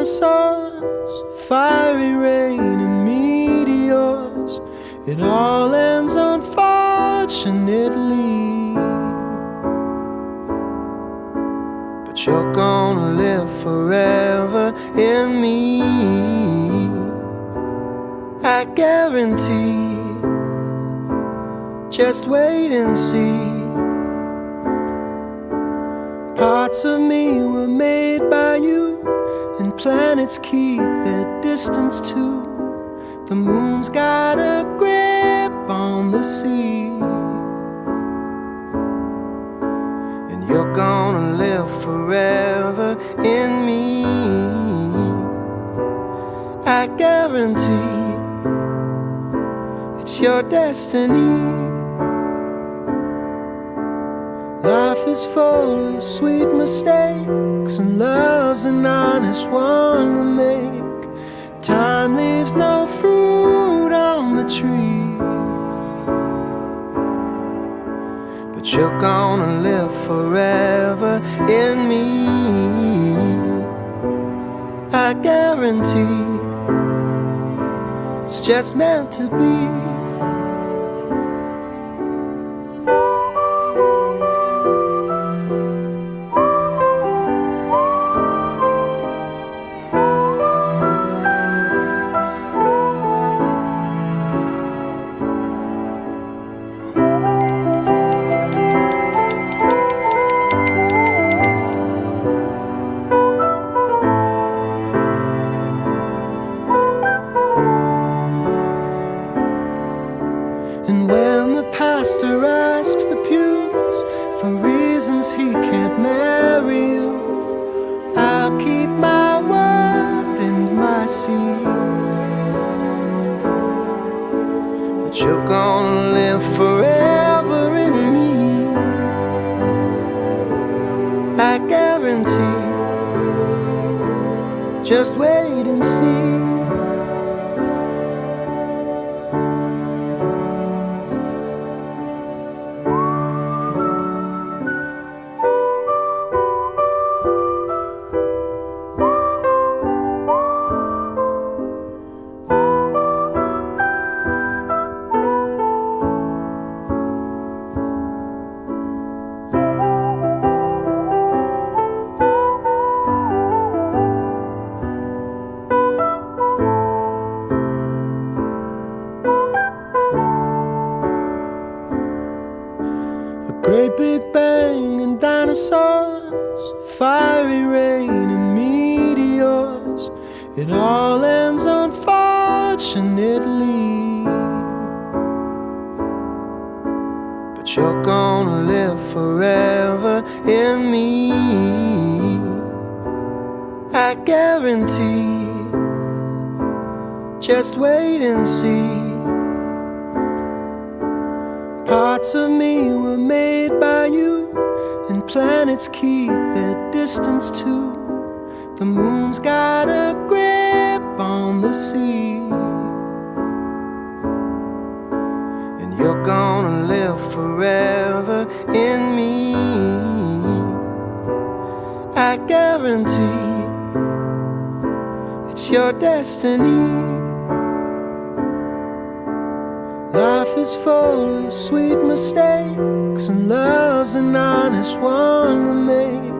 dinosaurs, fiery rain and meteors. It all ends unfortunately, but you're gonna live forever in me, I guarantee. Just wait and see. Parts of me were made by you, and planets keep their distance too. The moon's got a grip on the sea, and you're gonna live forever in me, I guarantee. It's your destiny. Life is full of sweet mistakes, and love's an honest one to make. Time leaves no fruit on the tree, but you're gonna live forever in me, I guarantee. It's just meant to be. And when the pastor asks the pews for reasons he can't marry you, I'll keep my word and my seed. But you're gonna live forever in me, I guarantee. Just wait and see. Great big bang and dinosaurs, fiery rain and meteors. It all ends unfortunately, but you're gonna live forever in me, I guarantee. Just wait and see. Parts of me were made by you, and planets keep their distance too. The moon's got a grip on the sea, and you're gonna live forever in me, I guarantee. It's your destiny. Life is full of sweet mistakes, and love's an honest one to make.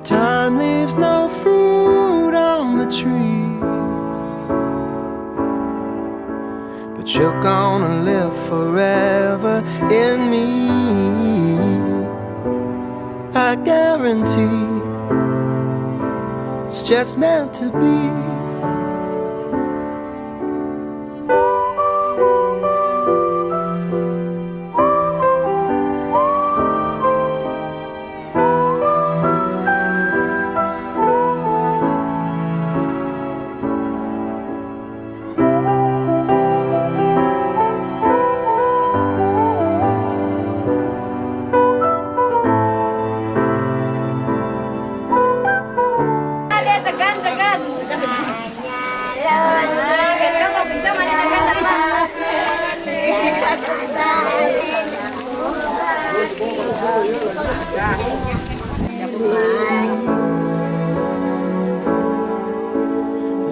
Time leaves no fruit on the tree, but you're gonna live forever in me, I guarantee. It's just meant to be.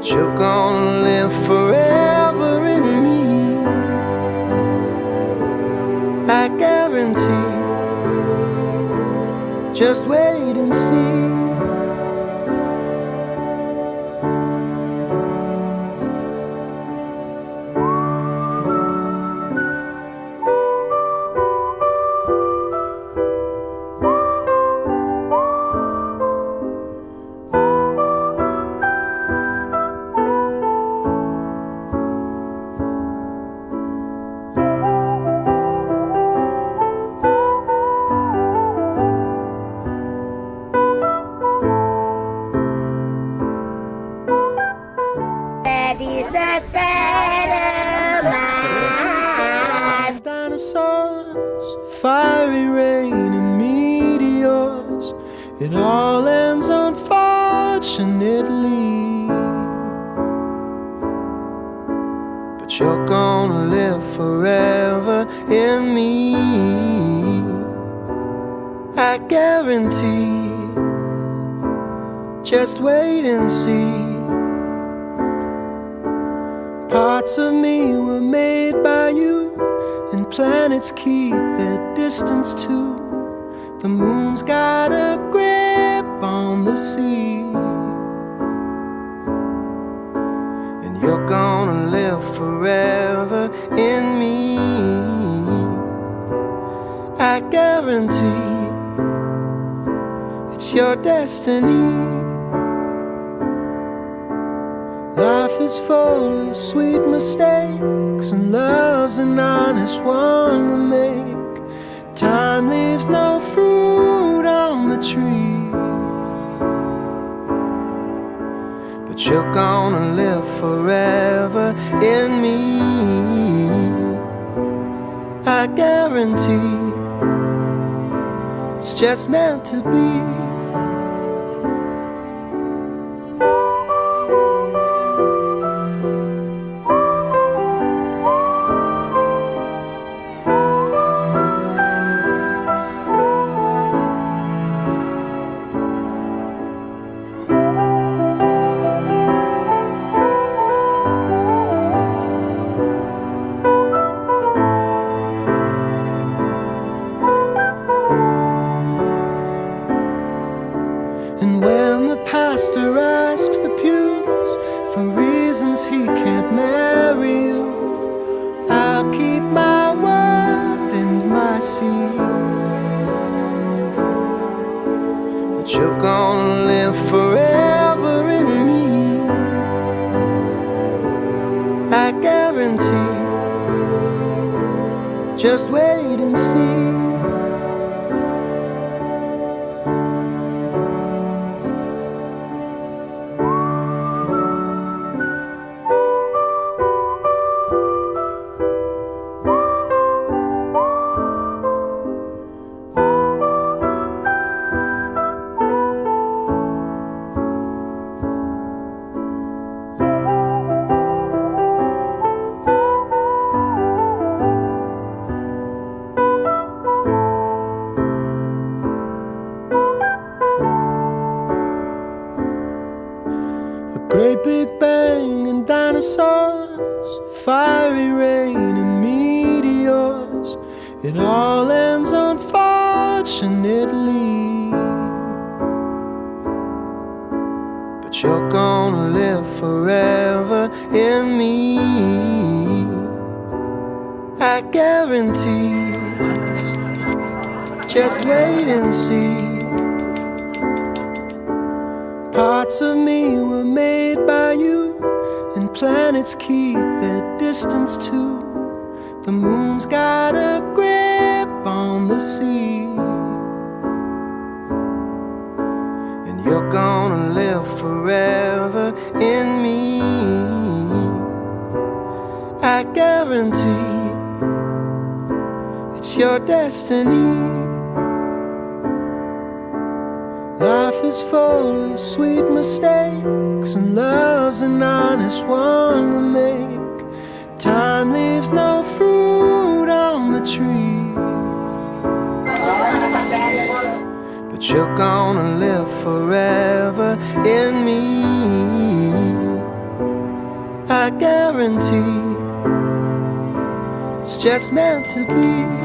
but you're gonna live forever in me. I guarantee. Just wait and see. Dinosaurs, fiery rain and meteors, it all ends unfortunately. But you're gonna live forever in me. I guarantee. Just wait and see. Parts of me were made by you, and planets keep their distance too. The moon's got a grip on the sea, and you're gonna live forever in me. I guarantee it's your destiny. Life is full of sweet mistakes, and love's an honest one to make. Time leaves no fruit on the tree, but you're gonna live forever in me. I guarantee it's just meant to be. And when the pastor asks the pews for reasons he can't marry you, I'll keep my word and my seed. But you're gonna live forever in me. I guarantee. Just wait and see. Great big bang and dinosaurs, fiery rain and meteors, it all ends unfortunately. But you're gonna live forever in me. I guarantee. Just wait and see. Parts of me were made by you, and planets keep their distance too. The moon's got a grip on the sea, and you're gonna live forever in me. I guarantee it's your destiny. Life is full of sweet mistakes, and love's an honest one to make. Time leaves no fruit on the tree, but you're gonna live forever in me. I guarantee it's just meant to be.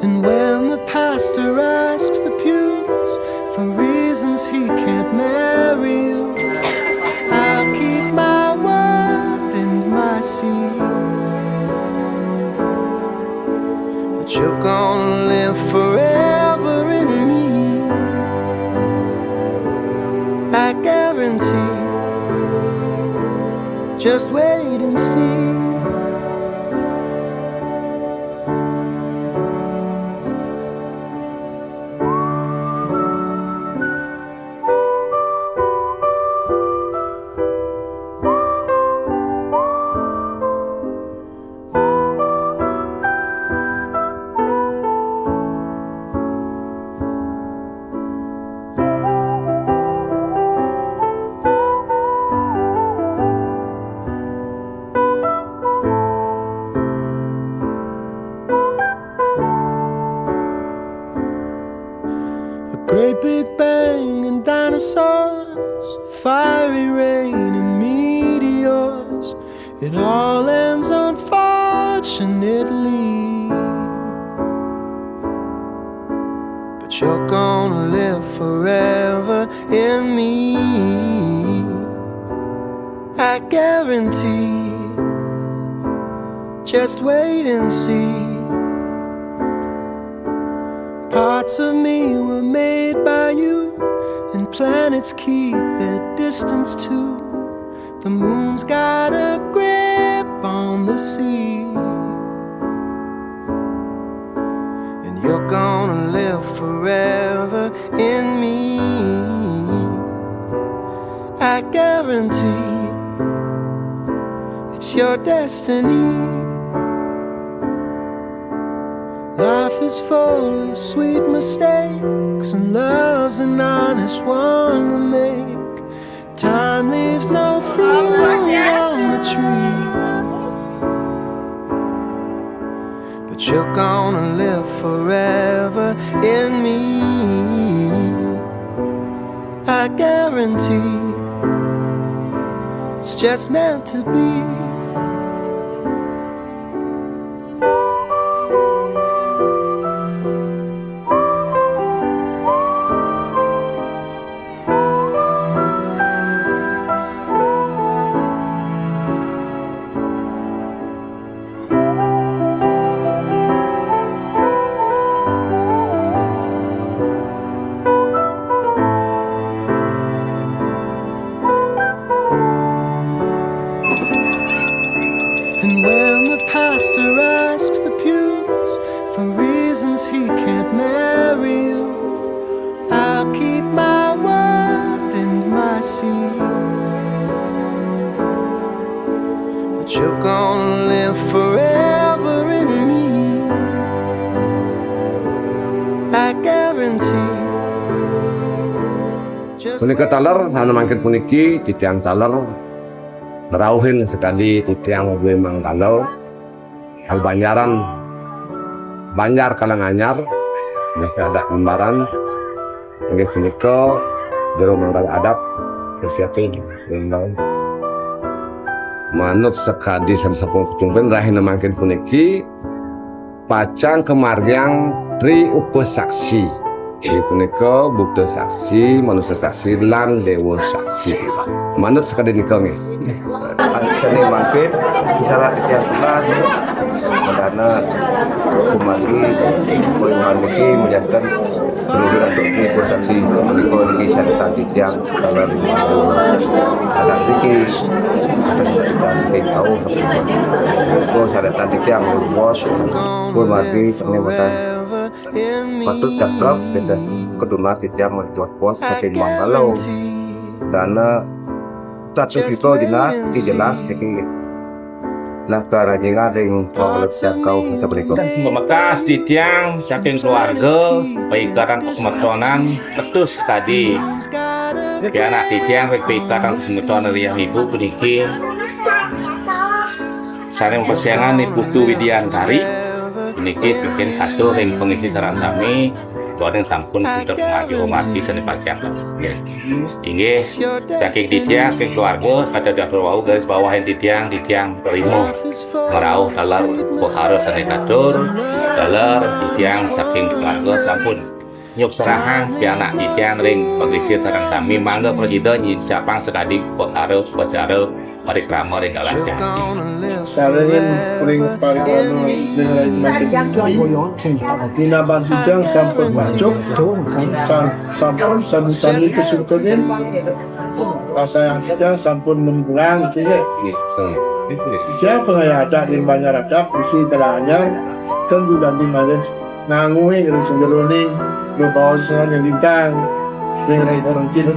And when the pastor asks the pews for reasons he can't marry you, I'll keep my word and my seed. But you're gonna live forever in me, I guarantee. Just wait and see. Great big bang and dinosaurs, fiery rain and meteors. It all ends unfortunately, but you're gonna live forever in me, I guarantee. Just wait and see. Parts of me were made by you, and planets keep their distance too. The moon's got a grip on the sea, and you're gonna live forever in me, I guarantee. It's your destiny. Life is full of sweet mistakes, and love's an honest one to make. Time leaves no fruit on the tree, but you're gonna live forever in me, I guarantee. It's just meant to be. And when the pastor asks the pews for reasons he can't marry you, I'll keep my word and my seed. But you're gonna live forever in me, I guarantee. Punika taler anu mangkin puniki titiang taler nerauhin sekali titiang memang kalau hal banyaran banjar kalanganyar masih ada lembaran nggih punika jero manggal adab persiapin memang manut sekadi sampun kucungkeun rahin mangkin puniki pacang kemargiang tri upesaksi. Ini punika bukti saksi, manusia saksi, lan dewa saksi. Manut sekali nikah nggih. Seni mangkit bicara tiap kelas karena kumagi menghormati menjadikan seluruh untuk ikut saksi menikah di syarikat tiang kalau ada fikir dan tahu kalau syarikat tiang bos kumagi penyebutan patut cakap kita kedua tiang mencuat bos saking manggalau karena status itu jelas jadi langkah rajingan yang kalau kau kita berikan. Pembekas di tiang saking keluarga peikatan kesemetonan tetus tadi anak di tiang peikatan kesemetonan yang ibu peniki saling persiangan ibu tu Widiantari peniki bikin satu ring pengisi saran kami yang sampun untuk maju mati seni pacang ini saking di tiang saking keluarga ada dapur wau garis bawah yang di tiang terima merauh dalam pohara seni katur dalam di tiang saking keluarga sampun nyuk serahan di anak di tiang ring pengisi sarang kami mangga presiden nyicapang sekali pohara pacara parikrama ring galah jadi Saranin paling Tina Bandujang sampun masuk sampun sanu kesukunin rasa yang kita sampun 6 bulan siapa yang ada di banyak ada mesti teranyar kan juga di mana nangui kalau sejeroning lo bawa sana yang lintang dengan orang Cina.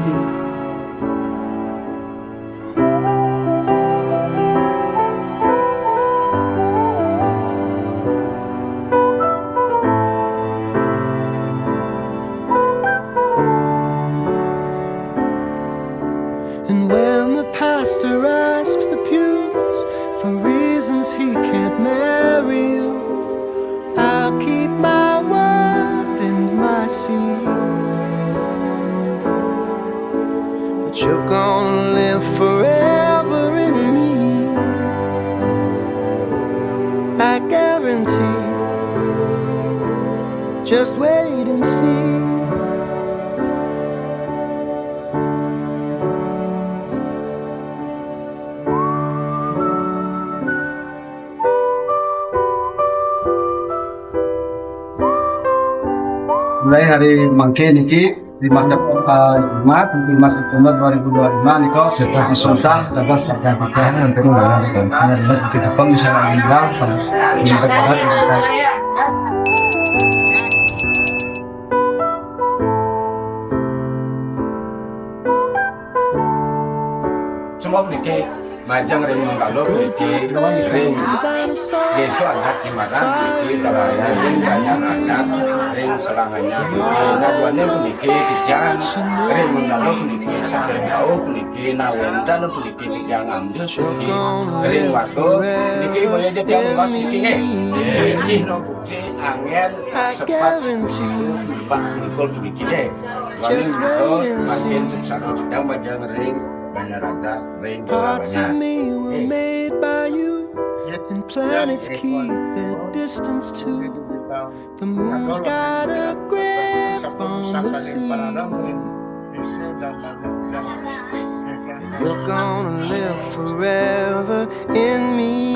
And when the pastor asks the pews for reasons he can't marry you, I'll keep my word and my seed. But you're gonna live forever in me, I guarantee. Just wait and see. Mulai hari mangke niki di masa Jumat 5 September 2025 niko setelah disonsang dapat pergabungan untuk mengadakan kita pengusaha bilang semua peniki majang ring menggaluh peniki ring desa adat di mana peniki dalaya ring banyak adat ring serangannya peniki nabuannya peniki dijang ring menggaluh peniki sampai jauh peniki nawendan peniki dijang ambil peniki ring waktu peniki boleh jadi mas peniki cih no bukti angin sepat pak dikul peniki paling itu makin sebesar sedang majang ring Parts of me were made by you, and planets keep their distance too. The moon's got a grip on the sea, and you're gonna live forever in me,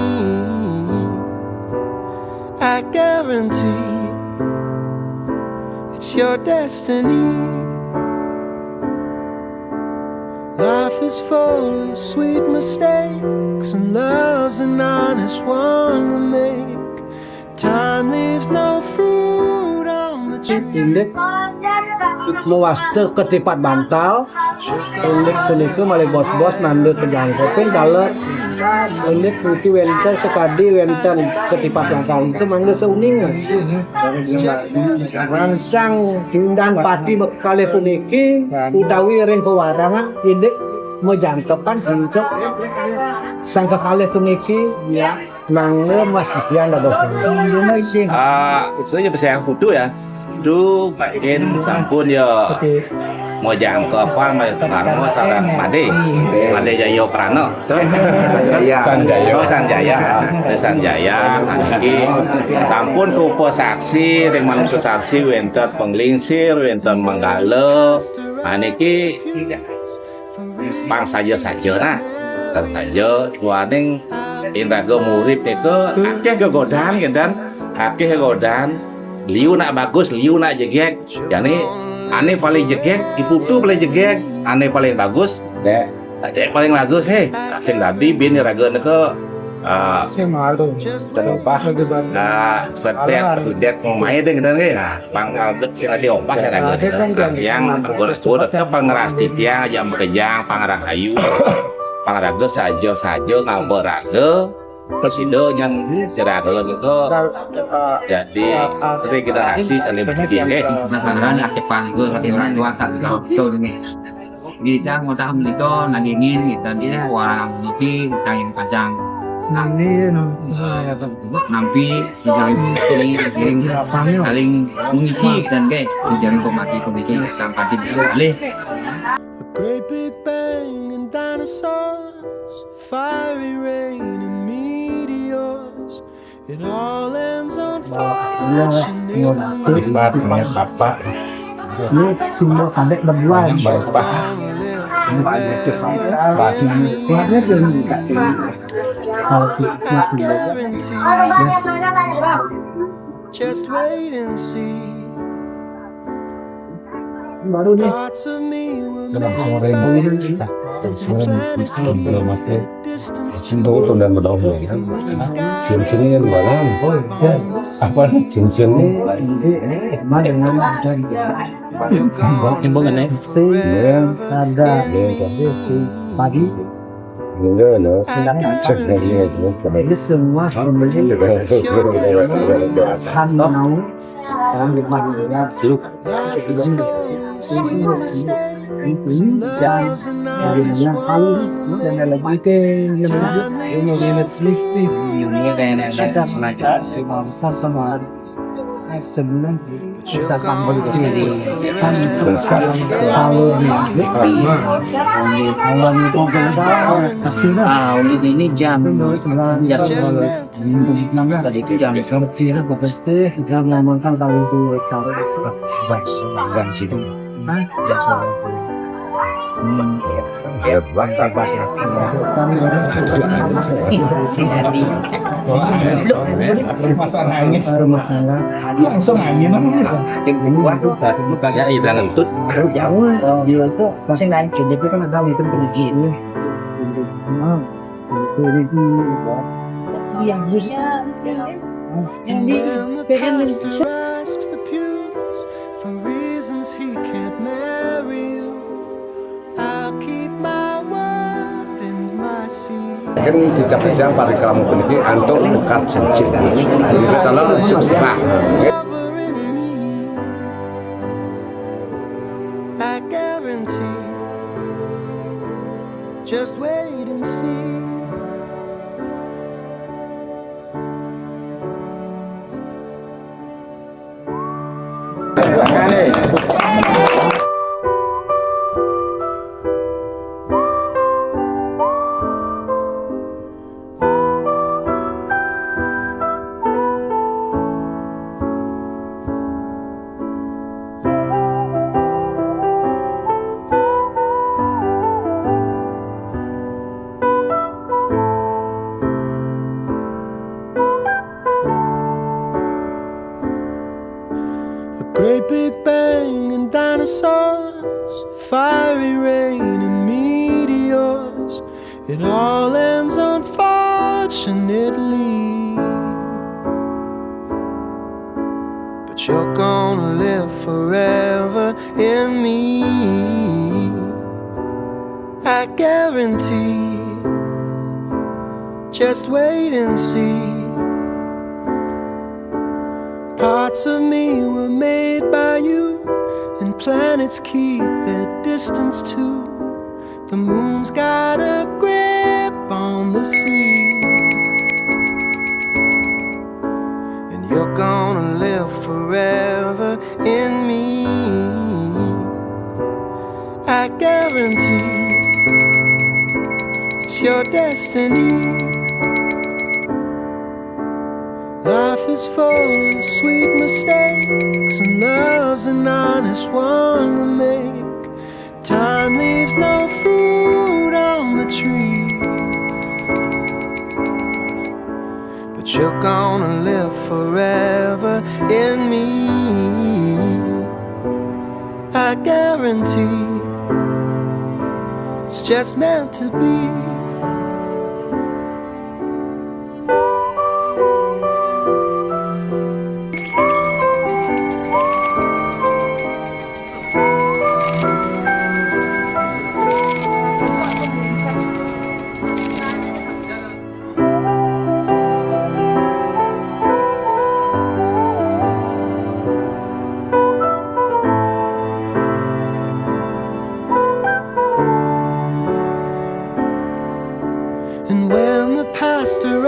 I guarantee. It's your destiny. Life is full of sweet mistakes, and love's an honest one to make. Time leaves no fruit on the tree. Indek mewaste ketipat bantal indek puniku malih bos-bos nanduk kejangkauan dalam indek kunci wenten sekadi wenten ketipat bantal itu mangga seuning rangsang tindan pati bekale puniki utawi ring pewarangan indek menjangkaukan untuk sang kekale puniki mangga masih yang ada sebenarnya pesan foto ya itu makin sampun ya mau jangkau apa mau sarang made jaya prano sanjaya aniki sampun kupo saksi ring manusia saksi wenten penglingsir wenten menggalo aniki bang saja nah saja tuaning indago murid itu akeh kegodaan akeh kegodaan liu nak bagus, liu nak jegek. Yani ane paling jegek, ibu tu paling jegek, ane paling bagus, dek paling bagus. Hei, sing tadi bini raga neka terlupa. Sudet main deh gitu nih. Bang Albert sing ada opah ya raga. Yang bagus tetap pengeras titiang, jam bekejang, pangarang ayu. pangraga saja ngabaraga kesido yang jerageun itu jadi regenerasi saling bersih Nasaran aktifan gue kati orang tua tak betul ini. Bisa mau tahu menikah nagingin gitu dia orang itu kain kacang. Nampi saling mengisi dan kayak menjalin komisi sampai boleh. A great big bang and dinosaurs, fiery rain and meteors. It all ends on fire. Nikmatnya bapak Ini semua kadek berdua. Keluarnya belum kalau Just wait and see. baru nih Parts of me were Dalam made sore by ini you. kita Planets keep masih at distance cinta itu dan berdaulat kan cincinnya kan balang apa cincin ini mana yang mau cari ada pagi enggak ada cek dari itu ini semua membeli kan mau orang di mana Life is full of sweet mistakes and loves and nights one dan lagi ke yang ini Netflix kita sama sebelum kita sampai di kan kalau itu kita Ini jam tadi itu jam kira pasti kita ngomongkan kalau itu sekarang situ hebat langsung angin ya ibarat ngentut jauh dia itu masih naik jadi kan ada itu begini And when the pastor asks the pews for reasons he can't marry you, I'll keep my word and my seed. kan tidak pada kamu ini antuk dekat cincin jadi kalau susah Never in me, I guarantee. Just wait and see. Great big bang and dinosaurs, fiery rain and meteors. It all ends unfortunately, but you're gonna live forever in me, I guarantee. Just wait and see. Parts of me were made by you, and planets keep their distance too. The moon's got a grip on the sea, and you're gonna live forever in me, I guarantee. It's your destiny. Life is full of sweet mistakes, and love's an honest one to make. Time leaves no fruit on the tree, but you're gonna live forever in me, I guarantee. It's just meant to be. And when the pastor